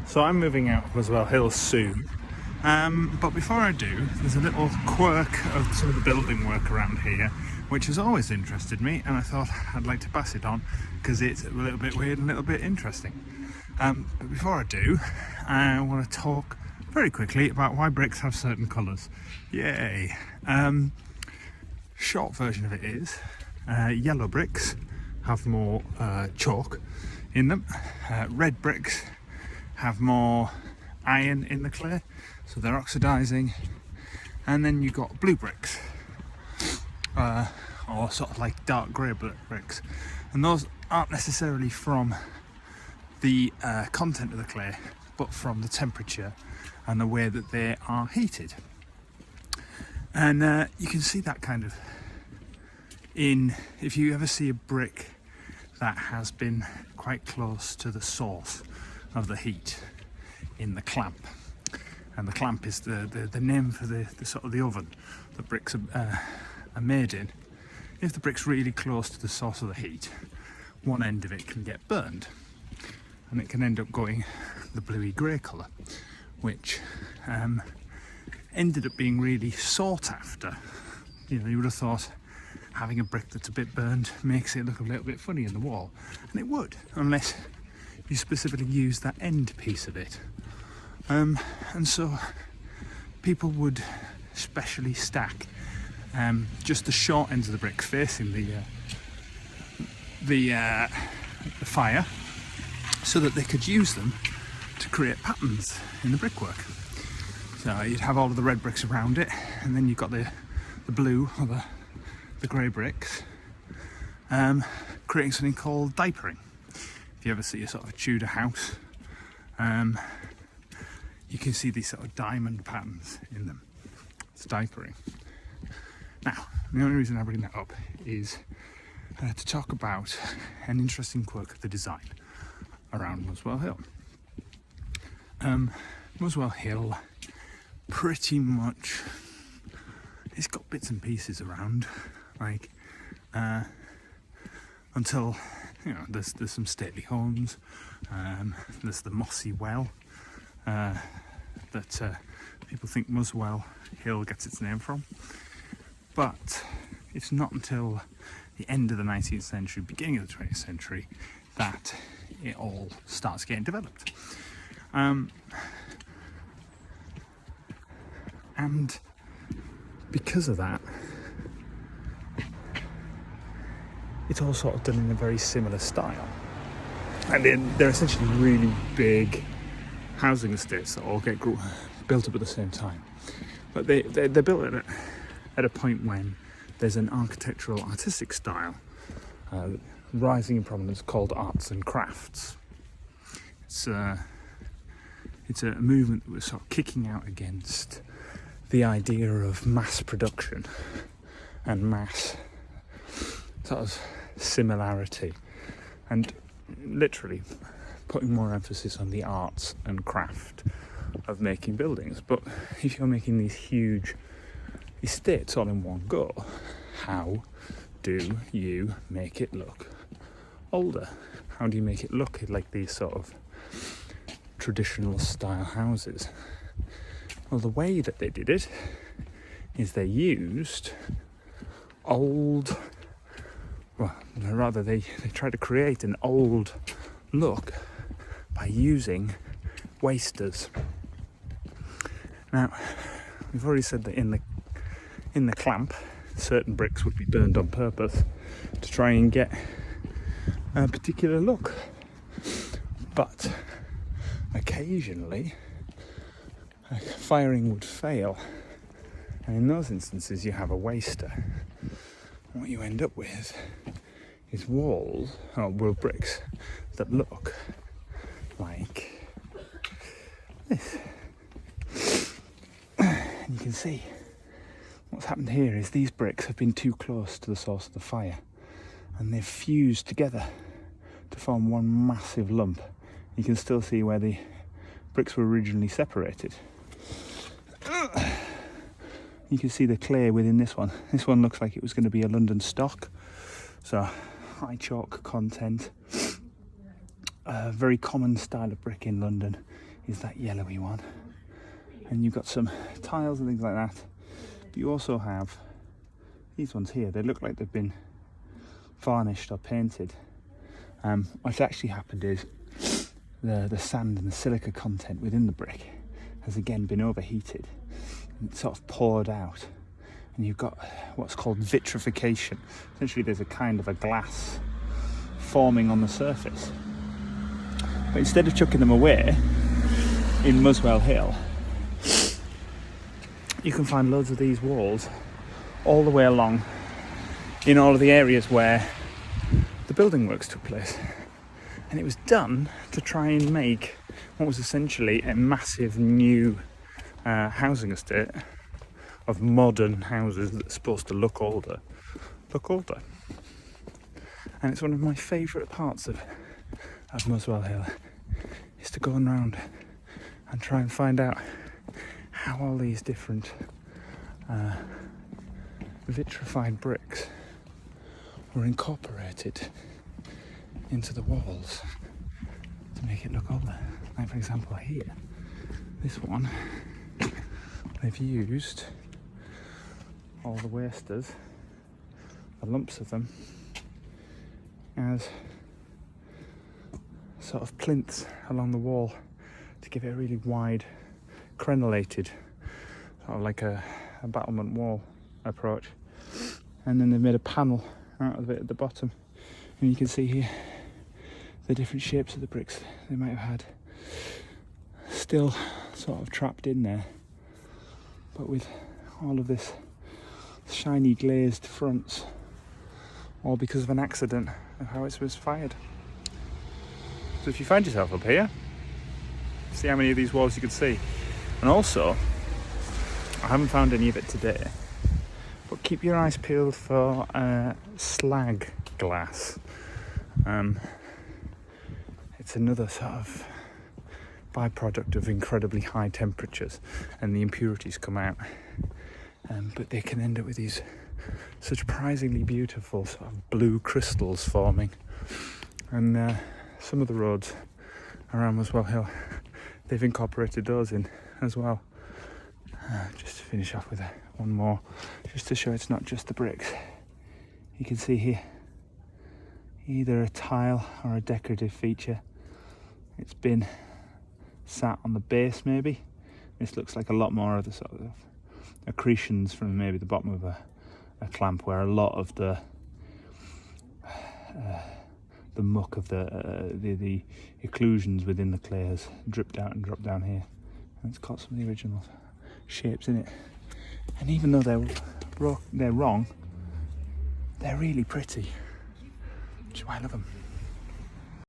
So I'm moving out of Muswell Hill soon, but before I do, there's a little quirk of some of the building work around here which has always interested me, and I thought I'd like to pass it on because it's a little bit weird and a little bit interesting. But before I do, I want to talk very quickly about why bricks have certain colours. Yay! Short version of it is yellow bricks have more chalk in them. Red bricks have more iron in the clay, so they're oxidizing. And then you've got blue bricks, or sort of like dark grey bricks, and those aren't necessarily from the content of the clay, but from the temperature and the way that they are heated. And you can see that kind of if you ever see a brick that has been quite close to the source of the heat in the clamp. And the clamp is the name for the sort of the oven that bricks are made in. If the brick's really close to the source of the heat, one end of it can get burned, and it can end up going the bluey grey colour, which ended up being really sought after. You know, you would have thought having a brick that's a bit burned makes it look a little bit funny in the wall, and it would, unless you specifically use that end piece of it. And so people would specially stack just the short ends of the brick facing the fire, so that they could use them to create patterns in the brickwork. So you'd have all of the red bricks around it, and then you've got the blue or the grey bricks, creating something called diapering. If you ever see a sort of a Tudor house, you can see these sort of diamond patterns in them. It's diapering. Now, the only reason I bring that up is to talk about an interesting quirk of the design around Muswell Hill. Muswell Hill, pretty much, it's got bits and pieces around, like until, you know, there's some stately homes. There's the mossy well that people think Muswell Hill gets its name from, but it's not until the end of the 19th century, beginning of the 20th century, that it all starts getting developed. And because of that, it's all sort of done in a very similar style. And they're essentially really big housing estates that all get built up at the same time. But they're built at a point when there's an architectural artistic style rising in prominence called arts and crafts. It's a movement that was sort of kicking out against the idea of mass production and mass sort of similarity, and literally putting more emphasis on the arts and craft of making buildings. But if you're making these huge estates all in one go, how do you make it look older? How do you make it look like these sort of traditional style houses? Well, the way that they did it is they used they tried to create an old look by using wasters. Now, we've already said that in the clamp, certain bricks would be burned on purpose to try and get a particular look. But occasionally, firing would fail, and in those instances you have a waster. What you end up with is walls, or bricks, that look like this. And you can see what's happened here is these bricks have been too close to the source of the fire, and they've fused together to form one massive lump. You can still see where the bricks were originally separated. You can see the clay within this one. This one looks like it was going to be a London stock, so high chalk content. A very common style of brick in London is that yellowy one. And you've got some tiles and things like that. But you also have these ones here. They look like they've been varnished or painted. What's actually happened is the sand and the silica content within the brick has again been overheated and it's sort of poured out. And you've got what's called vitrification. Essentially there's a kind of a glass forming on the surface. But instead of chucking them away in Muswell Hill, you can find loads of these walls all the way along in all of the areas where the building works took place. And it was done to try and make what was essentially a massive new housing estate of modern houses that's supposed to look older. And it's one of my favourite parts of Muswell Hill, is to go around and try and find out how all these different vitrified bricks were incorporated into the walls to make it look older. Like for example here, this one, they've used all the wasters, the lumps of them, as sort of plinths along the wall to give it a really wide crenellated, sort of like a battlement wall approach. And then they've made a panel out of it at the bottom, and you can see here the different shapes of the bricks they might have had still sort of trapped in there, but with all of this shiny glazed fronts, all because of an accident of how it was fired. So if you find yourself up here, see how many of these walls you could see. And also, I haven't found any of it today, but keep your eyes peeled for slag glass. It's another sort of byproduct of incredibly high temperatures, and the impurities come out. But they can end up with these surprisingly beautiful sort of blue crystals forming. And some of the roads around Muswell Hill, they've incorporated those in as well. Just to finish off with one more, just to show it's not just the bricks. You can see here either a tile or a decorative feature. It's been sat on the base maybe. This looks like a lot more of the sort of accretions from maybe the bottom of a clamp, where a lot of the muck of the occlusions within the clay has dripped out and dropped down here, and it's got some of the original shapes in it. And even though they're wrong, they're really pretty, which is why I love them.